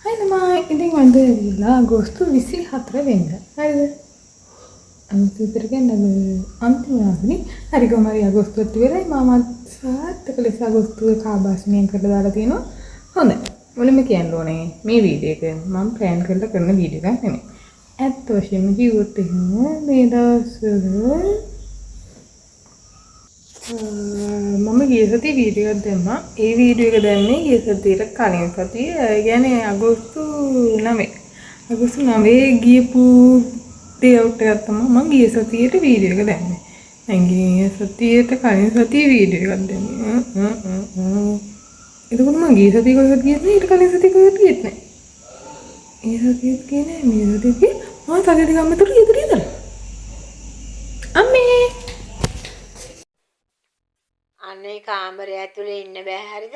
අයිනමා ඉතින් වන්ද ඇවිල්ලා අගෝස්තු 24 වෙනිදා. හරිද? අන්තිමට කියන්නේ අන්තිමවනේ. හරි කොහමරි අගෝස්තුවත් ඉවරයි. මම සාර්ථක ලෙස අගෝස්තුවේ කාබාස්නියෙන් කරලා දාලා තියෙනවා. හොඳයි. මුලින්ම කියන්න ඕනේ මේ වීඩියෝ එක මම ප්ලෑන් කරලා කරන වීඩියෝ එකක් නෙමෙයි. ඇත්ත වශයෙන්ම කිව්වොත් එහෙම මේ දවස්වල මම ගිය සතියේ වීඩියෝ එකක් දැම්මා. ඒ වීඩියෝ එක දැම්මේ ගිය සතියට කලින් සතිය. ඒ කියන්නේ අගෝස්තු 9. අගෝස්තු 9 ගියපු ඩේ අවුට් එකක් තමයි මම ගිය සතියේට වීඩියෝ එක දැම්මේ. දැන් ගිය සතියේට කලින් සතියේ වීඩියෝ එකක් දැම්මේ. එතකොට මම ගිය සතියේ කොහෙද ගියේ නැහැ. ඊට කලින් සතියේ කොහෙද ගියේ නැහැ. ඒ සතියේත් ගියේ නැහැ. මේ සතියේත් ගියේ. මම සතියේ දෙකම අතර ඉදිරියට අම්මේ අනේ කාමරය ඇතුලේ ඉන්න බෑ හරිද?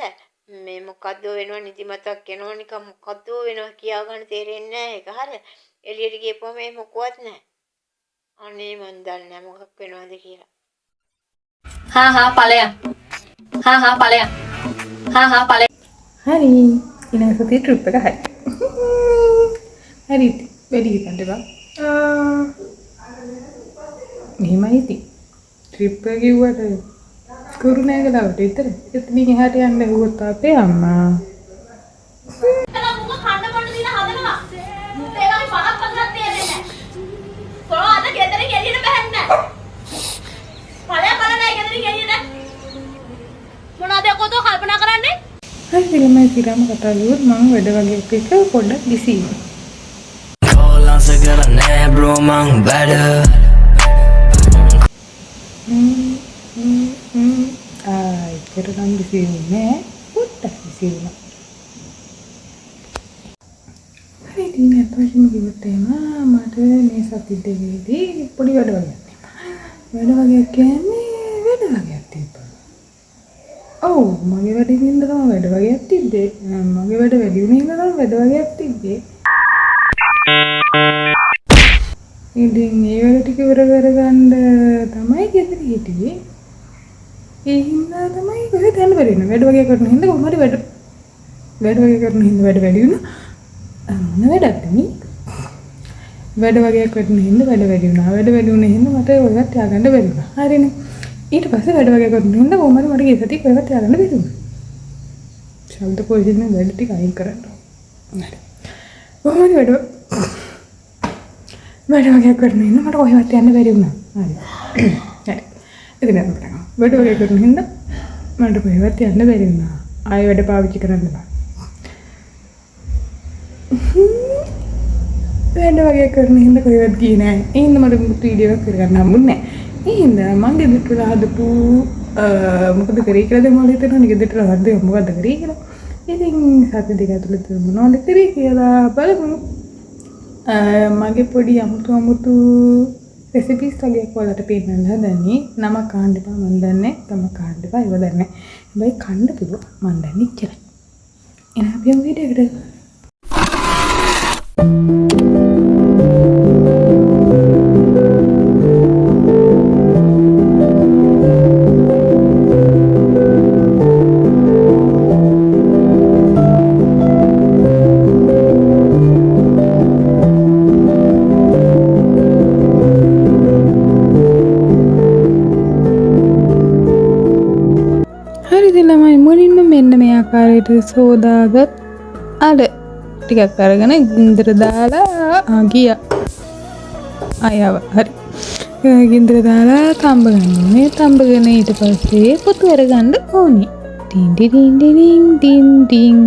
මේ මොකද්ද වෙනව නිදිමතක් එනවා නිකන් මොකද්ද වෙනව කියා ගන්න තේරෙන්නේ නැහැ ඒක හරිය. එළියට ගියපුවම මේ මොකවත් නැහැ. අනේ මන් දන්නේ නැහැ මොකක් වෙනවද කියලා. ඵලයන්. ඵලයන්. ඵලයන්. හරි. ඊළඟ සතියේ ට්‍රිප් එක හරි. හරි. වැඩි හිතන්න බා. මෙහෙමයි ඉතින්. ට්‍රිප් එක කිව්වට කුරුණෑගලවට විතර. එතනින් එහාට යන්න හුවොත් අපේ අම්මා. මුක කන්න බොන්න දින හදනවා. ඒකම පහක් පස්සක් තේරෙන්නේ නැහැ. කොහොම අද ගෙදර ගෙලියට බහැන්නේ නැහැ. ඵලයන් ගෙදර ගෙලියට. මොනවද කොතෝ කල්පනා කරන්නේ? හරි ළමයි කිරම කතා කරුවොත් මම වැඩ වගේ එක පොඩ්ඩක් බිසි වෙනවා. Call on Sagala Nab bro mang better. කරගන්න බිසි වෙන්නේ පොඩ්ඩක් බිසි වෙනවා. හරි ඉතින් අතවශයෙන්ම කිව්වොත් එහෙම මට මේ සති දෙකේදී පොඩි වැඩ වගේක් තියෙනවා. වැඩ වගේක් කියන්නේ වැඩ වගේක් තිබ්බා. ඔව් මගේ වැඩින් ඉඳලා තමයි වැඩ වගේක් තිබ්බේ. මගේ වැඩ වැඩි වුණේ ඉඳලා තමයි වැඩ වගේක් තිබ්බේ. ඉතින් ඒ වැඩ ටික ඉවර කරගන්න තමයි ගෙදර හිටියේ. ඒ හින්දා තමයි කොහෙද යන්න බැරි වෙන වැඩ වගේ කරන හින්දා කොහොමද වැඩ වගේ කරන හින්දා වැඩ වැඩි වුණා. මොන වැඩක්ද මේ? වැඩ වගේ කරන හින්දා වැඩ වැඩි වුණා. වැඩ වැඩි වුණ හින්දා මට ඔයවත් තියාගන්න බැරි වුණා. හරිනේ. ඊට පස්සේ වැඩ වගේ කරන හින්දා කොහොමද මට ගිය සතියේ ඔයවත් තියාගන්න බැරි වුණා. ශබ්ද පොයිසන් වැඩ ටික අයින් කරන්න. හරි. කොහොමද වැඩ වගේ කරන හින්දා මට ඔයවත් යන්න බැරි වුණා. හරි. හරි. එතන අපිට වැඩ වගේ කරන හින්දා මට කොහෙවත් යන්න බැරි වුණා. ආයෙ වැඩ පාවිච්චි කරන්න බෑ. වැඩ වගේ කරන හින්දා කොහෙවත් ගියේ නෑ. ඒ හින්දා මට වීඩියෝ එකක් කරගන්න හම්බුනේ නෑ. ඒ හින්දා මම ගෙදරට වෙලා හදපු මොකද කරේ කියලා දැන් මම හිතනවා ගෙදරට වෙලා හදේ මොකද්ද කරේ කියලා. ඉතින් සති දෙක ඇතුළත මොනවද කරේ කියලා බලමු. මගේ පොඩි අමුතු රෙසිපීස් වගේක් වලට පෙන්නන්න හදන්නේ. නමක් අහන්න එපා මන් දන්නේ. තමක් අහන්න එපා ඒව දන්නේ නැහැ. හැබැයි කන්න පුළුවන් මන් දන්නේ ඉච්චරයි. එහෙනම් අපි යමු වීඩියෝ එකට. මුලින්ම මෙන්න මේ ආකාරයට සෝදාගත් අඩ ටිකක් අරගෙන ගින්දර දාලා ගියා. ආයව හරි. ගින්දර දාලා තඹ ගන්න. තඹගෙන ඊට පස්සේ පොතු අරගන්න ඕනේ. ටින් ටින් ටින් ටින් ටින්.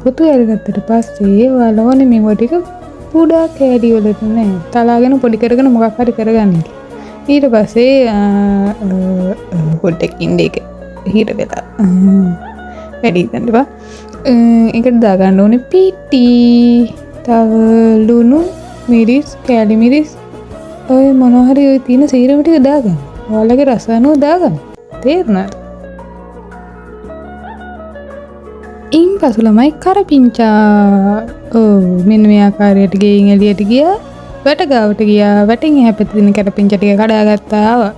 පොතු අරගත්තට පස්සේ වලවනේ මේව ටික පුඩා කෑලි වලට නෑ. තලාගෙන පොඩි කරගෙන මොකක් හරි කරගන්න. ඊට පස්සේ පොඩ්ඩක් ඉන්නේ එක හිර වෙලා වැඩි ගන්නවා. ඒකට දාගන්න ඕනේ පීටි, තව ලුණු, මිරිස්, කෑලි මිරිස්, ඔය මොනවා හරි ඔය තියෙන සීරම ටික දාගන්න. ඔයාලගේ රස අනුව දාගන්න. තේරුණාද? ඉන්පසු ළමයි කරපිංචා. මෙන්න මේ ආකාරයට ගෙයින් එළියට ගියා. වැට ගාවට ගියා. වැටෙන් එහා පැත්තේ තියෙන කරපිංචා ටික කඩාගත්තා.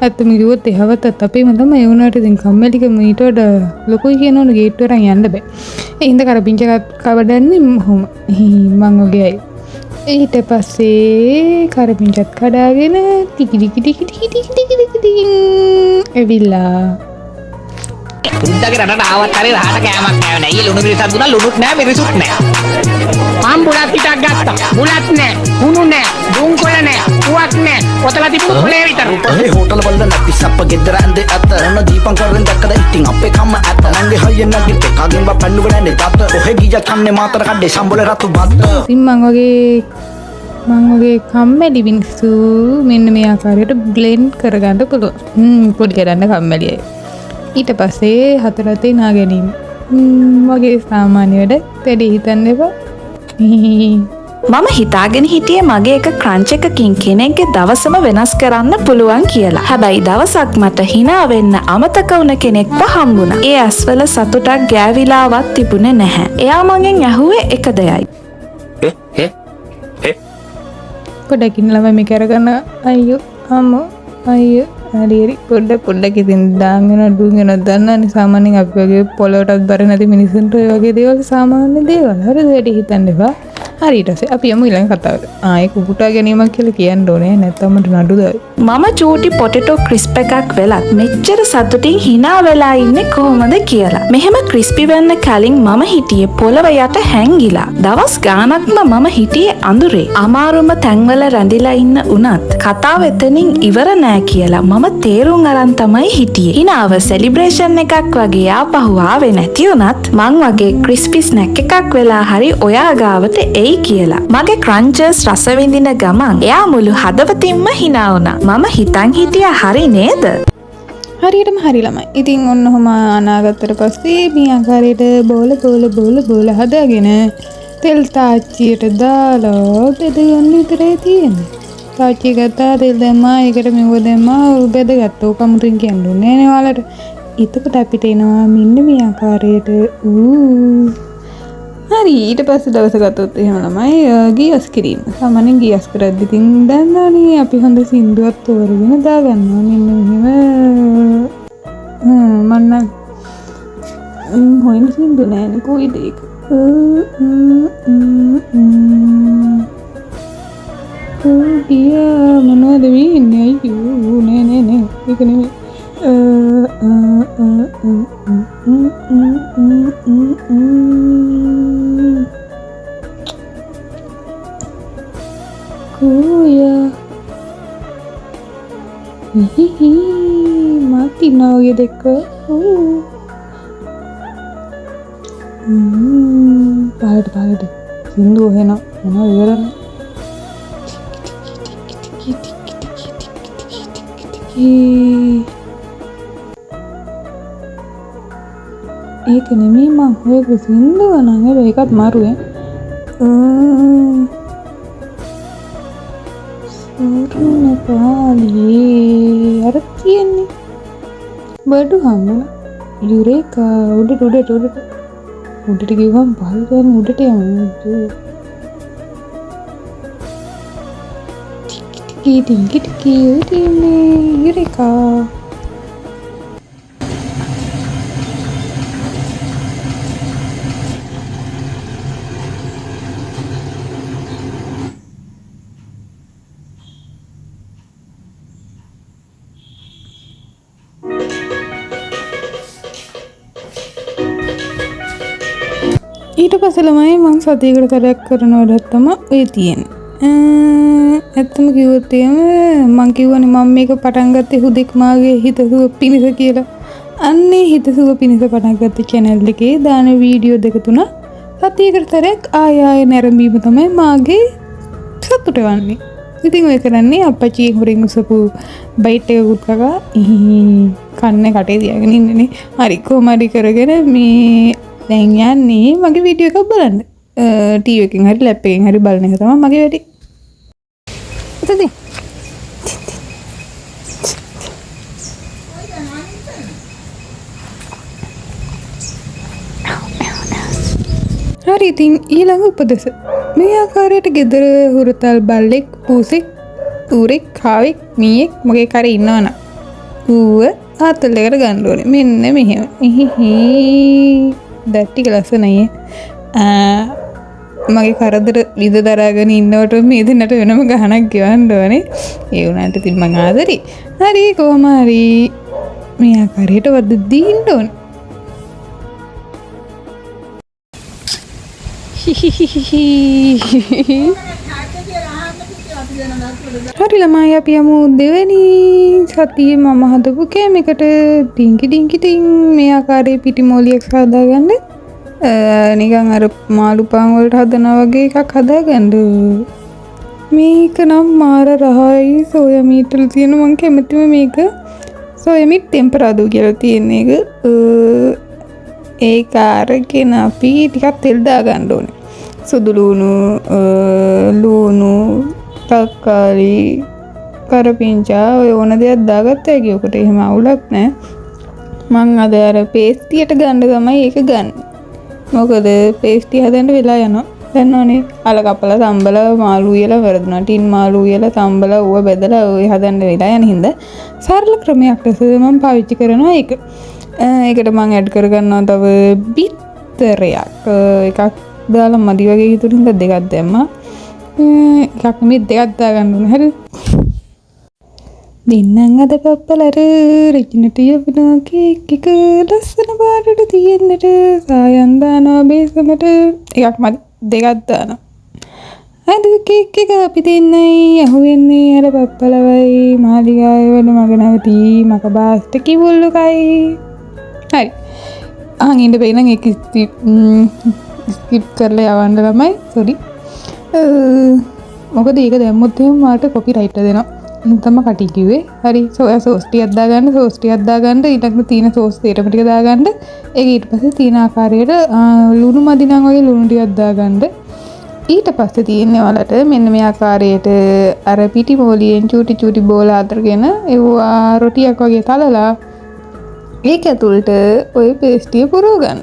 ඇත්තම කිව්වොත් එහවතත් අපේම තමයි ඒ වුණාට ඉතින් කම්මැලිකම ඊට වඩා ලොකුයි කියනවනේ ගේට්ටුව අරන් යන්න බෑ. ඒ හින්දා කරපිංච කවඩන්නේ මොහොම මං වගේ අය. ඊට පස්සේ කරපිංචත් කඩාගෙන ටිකි ටිකි ටිකි ටිකි ටිකි ටිකි ටිකි එවිලා උද්දගේ රටට ආවත් හරිය රහට කෑමක් නෑ නේ. ඊ ලුණු මිරිසක් දුන්නා ලුණුත් නෑ මිරිසුත් නෑ. මම බුලත් පිටක් ගත්තා. බුලත් නෑ, කුණු නෑ, දුම්කොළ නෑ, පුවක් නෑ. ඔතලා තිබුණු කොලේ විතර. ඒ හෝටල් වල නැති සප්ප ගෙදර ඇඳේ ඇත. මොන දීපං කරෙන් දැක්කද ඉතින් අපේ කම්ම ඇත. නංගේ හයියෙන් නැගි පෙකාගෙන් බා පන්නු ගන්නේ තාත. ඔහෙ ගිය කන්නේ මාතර කඩේ සම්බොල රතු බත්. ඉතින් මං වගේ කම්මැලි මිනිස්සු මෙන්න මේ ආකාරයට බ්ලෙන්ඩ් කරගන්න පුළුවන්. පොඩි කරන්න කම්මැලි අය. ඊට පස්සේ හතරතේ නා ගැනීම වගේ සාමාන්‍ය වැඩ වැඩි හිතන්න එපා. මම හිතාගෙන හිටියේ මගේ එක ක්‍රන්ච් එකකින් කෙනෙක්ගේ දවසම වෙනස් කරන්න පුළුවන් කියලා. හැබැයි දවසක් මට hina වෙන්න අමතක වුණ කෙනෙක්ව හම්බුණා. ඒ ඇස්වල සතුටක් ගෑවිලාවත් තිබුණේ නැහැ. එයා මගෙන් ඇහුවේ එක දෙයයි. පොඩකින් ළමයි මේ කරගන්න අයියෝ අම්මෝ අයියෝ හරි පොඩ්ඩක් ඉතින් දාගෙන දුගෙන දන්නනේ සාමාන්‍යයෙන් අපි වගේ පොළොවටත් බර නැති මිනිස්සුන්ට ඔය වගේ දේවල් සාමාන්‍ය දේවල් හරිද වැඩි හිතන්න එපා. හරි ඊට පස්සේ අපි යමු ඊළඟ කතාවට. ඒක උපුටා ගැනීමක් කියලා කියන්න ඕනේ නැත්නම් මට නඩු දායි. මම චූටි පොටේටෝ ක්‍රිස්ප් එකක් වෙලත් මෙච්චර සතුටින් hina වෙලා ඉන්නේ කොහොමද කියලා. මෙහෙම ක්‍රිස්පි වෙන්න කලින් මම හිටියේ පොළව යට හැංගිලා. දවස් ගාණක්ම මම හිටියේ අඳුරේ. අමාරුම තැන්වල රැඳිලා ඉන්න උනත් කතාව එතනින් ඉවර නෑ කියලා මම තේරුම් අරන් තමයි හිටියේ. hinaව සෙලිබ්‍රේෂන් එකක් වගේ ආපහු ආවේ නැති උනත් මං වගේ ක්‍රිස්පි ස්නැක් එකක් වෙලා හරි ඔයා ගාවට එයි කියලා. මගේ ක්‍රන්චර්ස් රස විඳින ගමන් එයා මුළු හදවතින්ම hina වුණා. මම හිතන් හිටියා හරි නේද? හරියටම හරි ළමයි. ඉතින් ඔන්න ඔහම අනාගතට පස්සේ මේ ආකාරයට බෝල හදාගෙන තෙල් තාච්චියට දාලා බෙදගන්න විතරයි තියෙන්නේ. තාච්චිය ගත්තා තෙල් දැම්මා ඒකට මෙව දැම්මා බෙදගත්තා. ඕක අමුතුවෙන් කියන්න ඕනේ නේ ඔයාලට. එතකොට අපිට එනවා මෙන්න මේ ආකාරයට හරි ඊට පස්සේ දවස ගත්තොත් එහෙම ළමයි ගියස් කිරීම. සාමාන්‍යයෙන් ගියස් කරද්දි ඉතින් දන්නවනේ අපි හොඳ සින්දුවක් තෝරගෙන දාගන්නවා. මෙන්න මෙහෙම මන්න හොයන සින්දු නෑනේ කොයිද ඒක? ගියා මොනවද මේ ඉන්නේ අයියෝ නෑ ඒක නෙමෙයි. Kuya hihi mati na wage dekka pahada sindu hena mana vivaran ඒක නෙමෙයි මං හොයපු සින්දුව නම් හැබැයි ඒකත් මාරුවේ. සුරුන පාලියේ අර තියෙන්නේ බඩු හම්බුණා. යුරේකා උඩට ගිහුවම පහළට යන උඩට යමු. ටිකි යුරේකා ඊට පස්සේ ළමයි මං සතියකට සැරයක් කරන වැඩක් තමයි ඔය තියෙන්නේ. ඇත්තම කිව්වොත් එහෙම මං කියවනේ මම මේක පටන් ගත්තේ හුදෙක් මාගේ හිතසුව පිණිස කියලා. අන්නේ හිතසුව පිණිස පටන් ගත්ත channel එකේ දාන වීඩියෝ දෙක තුන සතියකට සැරයක් ආයෙ නැරඹීම තමයි මාගේ සතුට වන්නේ. ඉතින් ඔය කරන්නේ අප්පච්චි හොරෙන් උසපු බයිට් එකකුත් කකා කන්නේ කටේ තියාගෙන ඉන්නනේ. හරි කොහොම හරි කරගෙන මේ දැන් යන්නේ මගේ වීඩියෝ එකක් බලන්න. ටීවී එකෙන් හරි ලැප් එකෙන් හරි බලන එක තමයි මගේ වැඩේ. ඉතින් හරි ඉතින් ඊළඟ උපදෙස මේ ආකාරයට ගෙදර හුරතල් බල්ලෙක් පූසෙක් ඌරෙක් කාවෙක් මීයෙක් මොකේ කරේ ඉන්නවනම් ඌව ආතල් එකට ගන්න ඕනේ. මෙන්න මෙහෙම. දැන් ටික ලස්සනයි. මගේ කරදර විද දරාගෙන ඉන්නවට මේ දෙන්නට වෙනම ගහනක් ගෙවන්න ඕනේ. ඒ වුණාට ඉතින් මං ආදරේ. හරි කොහොම හරි මේ ආකාරයට වද දීන්න ඕනේ. හරි ළමයි අපි යමු දෙවෙනි සතියේ මම හදපු කෑමකට ඩිංකි ඩිංකි ඩිං මේ ආකාරයේ පිටිමෝලියක් හදාගන්න. නිකන් අර මාළු පාන් වලට හදනා වගේ එකක් හදාගන්න. මේක නම් මාර රහයි සෝයා මීට් වල තියෙන මං කැමතිම මේක සෝයා මීට් ටෙම්පරාදෝ කියලා තියෙන එක. ඒක අරගෙන අපි ටිකක් තෙල් දාගන්න ඕනේ. සුදු ලුණු තක්කාලි කරපිංචා ඔය ඕන දෙයක් දාගත්තා කියොකට එහෙම අවුලක් නැහැ. මං අද අර පේස්ටියට ගන්න තමයි ඒක ගන්න. මොකද පේස්ටි හදන්න වෙලා යනවා. දන්නවනේ අල කපලා තම්බලා මාළු උයලා වරදුනා. ටින් මාළු උයලා තම්බලා ඌව බෙදලා ඔය හදන්න වෙලා යන හින්දා සරල ක්‍රමයක් ලෙස මම පාවිච්චි කරනවා ඒක. ඒකට මං ඇඩ් කරගන්නවා තව බිත්තරයක්. එකක් දාලා මදි වගේ හිතුරින්ද දෙකක් දැම්මා. එකක් මේ දෙකක් දාගන්න ඕනේ. හරි. දෙන්නම් අද පප්පලට රෙජිනට යවනවා කේක් එක ලස්සන පාටට තියෙන්නට සායන් දානවා බේසමට එකක් මදි දෙකක් දානවා. අද කේක් එක අපි දෙන්නයි අහුවෙන්නේ අර පප්පලවයි මාලිගාවේ වල මගනවති මක බාස්ට කිවුල්ලුකයි. හරි. අහන් ඉන්න බෑ නම් ඒක ස්කිප් කරලා යවන්න ළමයි. සෝරි. මොකද ඒක දැම්මොත් එහෙම මාට කොපිරයිට් දෙනවා. තම කටි කිව්වේ. හරි සෝයා සෝස් ටිකක් දාගන්න. සෝස් ටිකක් දාගන්න. ඊළඟට තීන සෝස් තේරම ටික දාගන්න. ඒක ඊට පස්සේ තීන ආකාරයට ලුණු මදි නම් වගේ ලුණු ටිකක් දාගන්න. ඊට පස්සේ තියෙන්නේ වලට මෙන්න මේ ආකාරයට අර පිටි මෝලියෙන් චූටි චූටි බෝලා අතරගෙන ඒවා රොටියක් වගේ තලලා ඒක ඇතුළට ඔය පේස්ටිය පුරව ගන්න.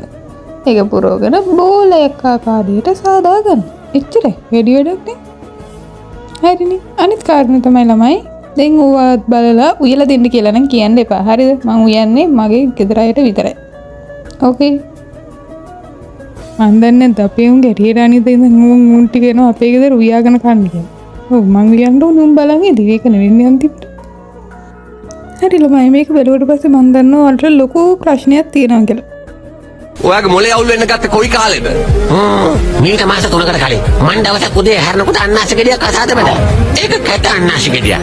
ඒක පුරවගෙන බෝලයක් ආකාරයට සාදා ගන්න. එච්චරයි. වැඩි වැඩක් නේ. හරිනේ. අනිත් කාරණේ තමයි ළමයි දැන් ඕවත් බලලා උයලා දෙන්න කියලා නම් කියන්න එපා. හරිද? මං උයන්නේ මගේ ගෙදර අයට විතරයි. ඕකේ. මන් දන්නේ නැද්ද අපේ උන් ගැටියට අනිත් උන් ටික එනවා අපේ ගෙදර උයාගෙන කන්න කියලා. ඔව් මං උයන්න ඕනේ උන් බලන් ඉදි ඒක නෙවෙන්නේ අන්තිමට. හරි ළමයි මේක බැලුවට පස්සේ මන් දන්නවා වලට ලොකු ප්‍රශ්නයක් තියෙනවා කියලා. ඔයාගේ මොලේ අවුල් වෙන්න ගත්ත කොයි කාලෙද? මීට මාස 3කට කලින් මන් දවසක් උදේ හැරෙනකොට අන්නාසි ගෙඩියක් අසාද බඩ. ඒක කැත අන්නාසි ගෙඩියක්.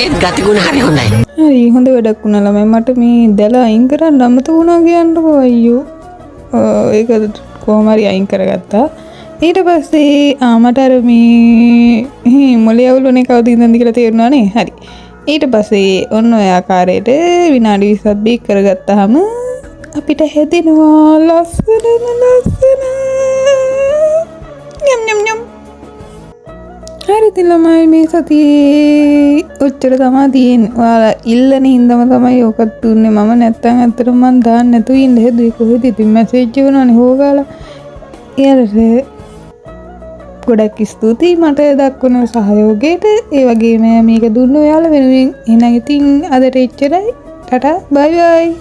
ඒත් ගතිගුණ හරි හොඳයි. හරි හොඳ වැඩක් වුණා ළමයි. මට මේ දැල අයින් කරන්න අමතක වුණා කියන්නකෝ අයියෝ. ඒක කොහොම හරි අයින් කරගත්තා. ඊට පස්සේ මට අර මේ මොලේ අවුල් වුණේ කවුද ඉඳන්ද කියලා තේරුණා නේ. හරි. ඊට පස්සේ ඔන්න ඔය ආකාරයට විනාඩි 20ක් බේක් කරගත්තාම අපිට හැදෙනවා ලස්සන යම් යම් යම්. හරිද ළමයි මේ සතියේ ඔච්චර තමයි තියෙන්නේ. ඔයාලා ඉල්ලන හින්දාම තමයි ඔකත් දුන්නේ මම. නැත්තම් ඇත්තටම මන් දාන්න නැතුව ඉන්න හැදුවේ. කොහෙද ඉතින් මැසේජ් එකනවනේ හොගාලා. එයාලට ගොඩක් ස්තුතියි මට දක්වන සහයෝගයට. ඒ වගේම මේක දුන්න ඔයාලා වෙනුවෙන්. එහෙනම් ඉතින් අදට එච්චරයි. ටටා බයි බයි.